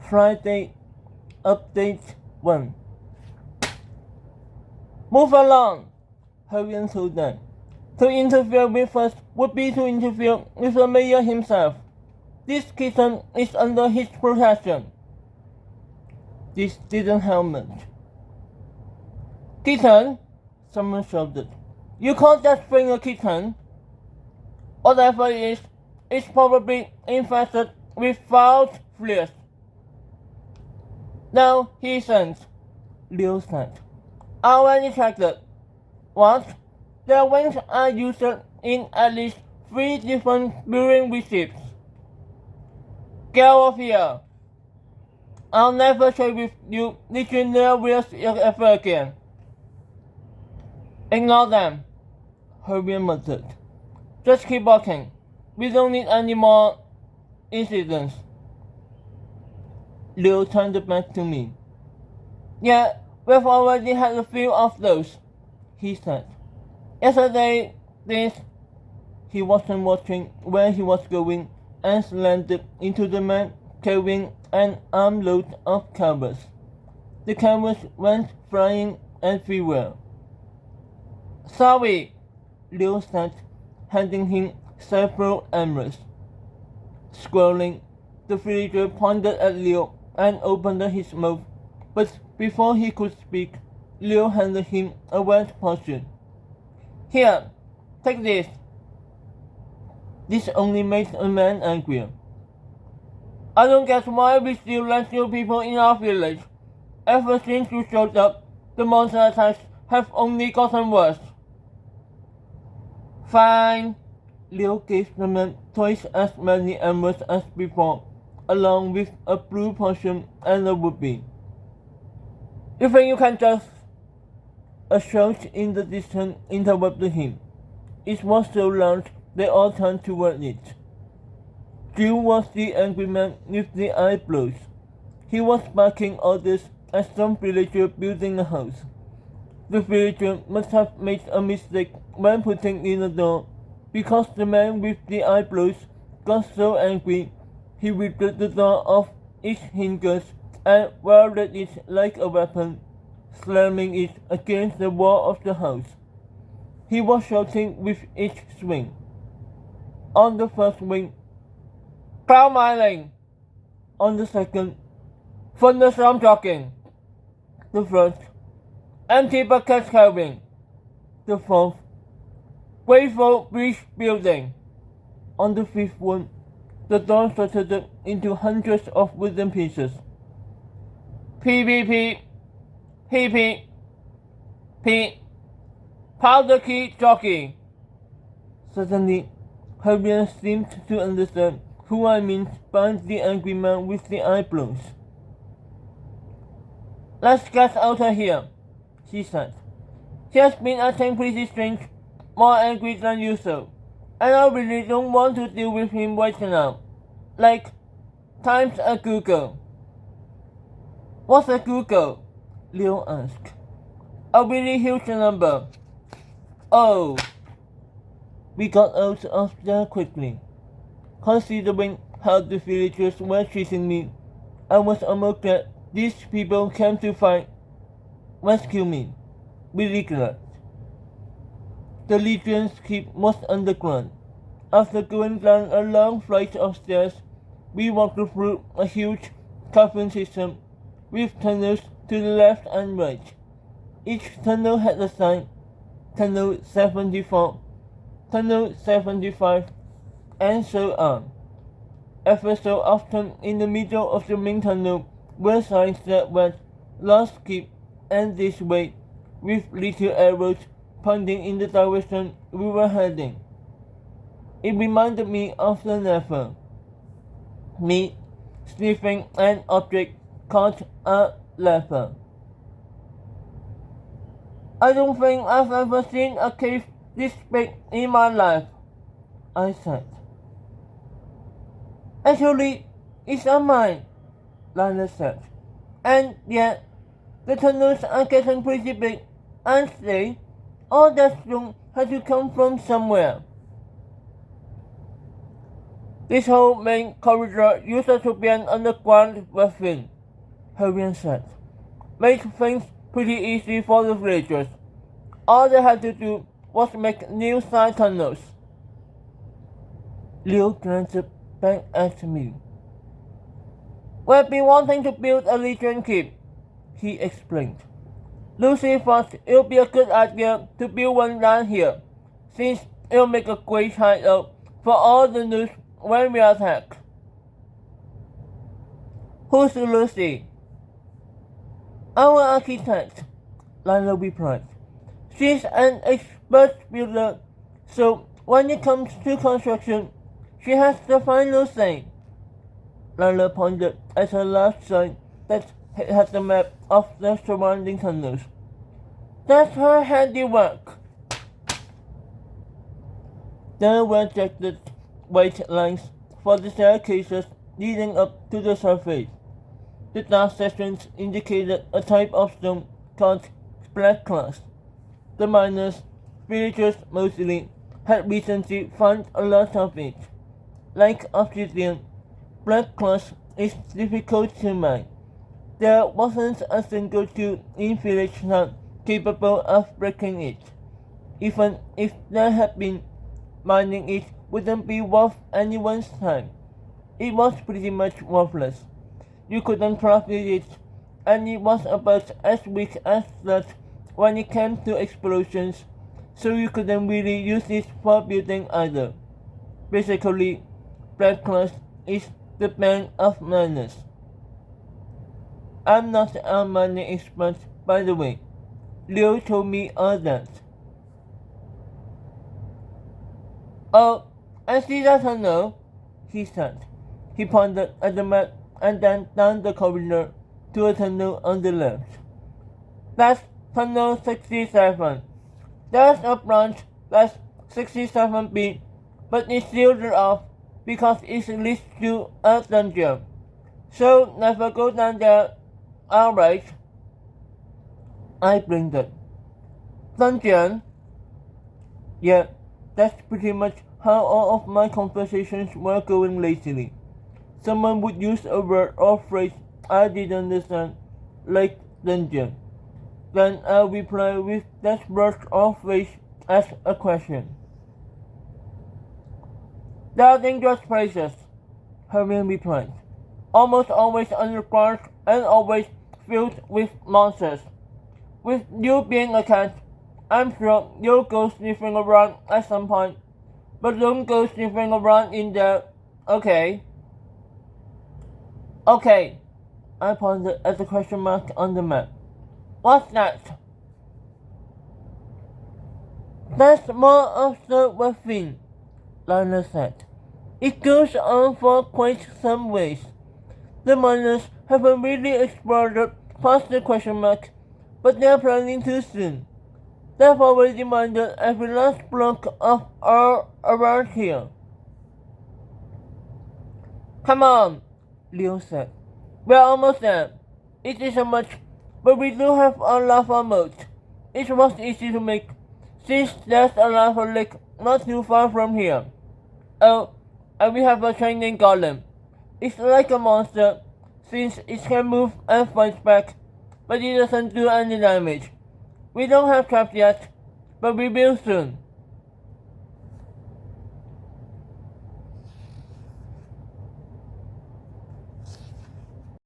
Friday Update 1. Move along, Herbian told them. To interfere with us would be to interfere with the mayor himself. This kitten is under his protection. This didn't help much. Kitten? Someone shouted. You can't just bring a kitten. Whatever it is, it's probably infested with foul fleas. No, he isn't, Leo said. I already checked it. What? Their wings are used in at least 3 different brewing recipes. Get off here. I'll never trade with you legionnaire wheels ever again. Ignore them, Herbian muttered. Just keep walking. We don't need any more incidents. Leo turned back to me. Yeah, we've already had a few of those, he said. Yesterday, he wasn't watching where he was going and slammed into the man carrying an armload of covers. The covers went flying everywhere. Sorry, Leo said, handing him several emeralds. Scrolling, the villager pointed at Leo and opened his mouth, but before he could speak, Leo handed him a wet potion. Here, take this. This only made a man angrier. I don't get why we still let you people in our village. Ever since you showed up, the monster attacks have only gotten worse. Fine. Leo gave the man twice as many emeralds as before, along with a blue potion and a rupee. You think you can just... A shout in the distance interrupted him. It was so loud they all turned toward it. Drew was the angry man with the eyebrows. He was barking orders at some villager building a house. The villager must have made a mistake when putting in the door, because the man with the eyebrows got so angry he ripped the door off its hinges and wielded it like a weapon, slamming it against the wall of the house. He was shouting with each swing. On the first swing, cloud mining. On the second, thunderstorm jogging. The third, empty buckets carrying. The fourth, grateful bridge building. On the fifth one, the door shattered into hundreds of wooden pieces. PvP, PP, P, powder key jockey. Suddenly, Herbian seemed to understand who I meant by the angry man with the eyebrows. Let's get out of here, she said. She has been acting pretty strange, more angry than usual, and I really don't want to deal with him right now. Like, times a Google. What's a Google? Leo asked. A really huge number. Oh. We got out of there quickly. Considering how the villagers were treating me, I was almost glad these people came to rescue me. Really glad. The Legion's keep was underground. After going down a long flight of stairs, we walked through a huge cavern system with tunnels to the left and right. Each tunnel had a sign, Tunnel 74, Tunnel 75, and so on. Ever so often in the middle of the main tunnel were signs that read Lost Keep and this way, with little arrows pointing in the direction we were heading. It reminded me of the Never. Me sniffing an object called a leper. I don't think I've ever seen a cave this big in my life, I said. Actually, it's a mine, Lila said. And yet, the tunnels are getting pretty big, aren't they? All that stone had to come from somewhere. This whole main corridor used to be an underground ravine, Harian said. Made things pretty easy for the villagers. All they had to do was make new side tunnels. Liu glanced back at me. We've been wanting to build a Legion keep, he explained. Lucy thought it would be a good idea to build one down here, since it'll make a great hideout for all the news when we attack. Who's Lucy? Our architect, Lila replied. She's an expert builder, so when it comes to construction, she has the final say. Lila pointed at her left side that had the map of the surrounding tunnels. That's her handiwork. There were jagged white lines for the staircases leading up to the surface. The dark sections indicated a type of stone called black glass. The miners, villagers mostly, had recently found a lot of it. Like obsidian, black glass is difficult to mine. There wasn't a single tool in village town capable of breaking it. Even if there had been, mining it wouldn't be worth anyone's time. It was pretty much worthless. You couldn't craft it, and it was about as weak as that when it came to explosions, so you couldn't really use it for building either. Basically, black glass is the bane of miners. I'm not a mining expert, by the way. Liu told me all that. Oh, I see that tunnel, he said. He pointed at the map and then down the corridor to a tunnel on the left. That's tunnel 67. There's a branch that's 67B, but it's sealed off because it leads to a dungeon. So never go down there. Alright. I blinked. Dungeon? Yeah, that's pretty much how all of my conversations were going lately. Someone would use a word or phrase I didn't understand, like dungeon. Then I'll reply with that word or phrase as a question. They are dangerous places, Hermione replied. Almost always underground and always filled with monsters. With you being a cat, I'm sure you'll go sniffing around at some point. But don't go sniffing around in there, okay? Okay, I pointed at the question mark on the map. What's that? That's more of the ravine, Lana said. It goes on for quite some ways. The miners haven't really explored past the question mark, but they're planning to soon. They've already mined every last block of ore around here. Come on, Liu said. We're almost there. It isn't much, but we do have a lava moat. It was easy to make, since there's a lava lake not too far from here. Oh, and we have a training golem. It's like a monster, since it can move and fight back, but it doesn't do any damage. We don't have traps yet, but we will soon.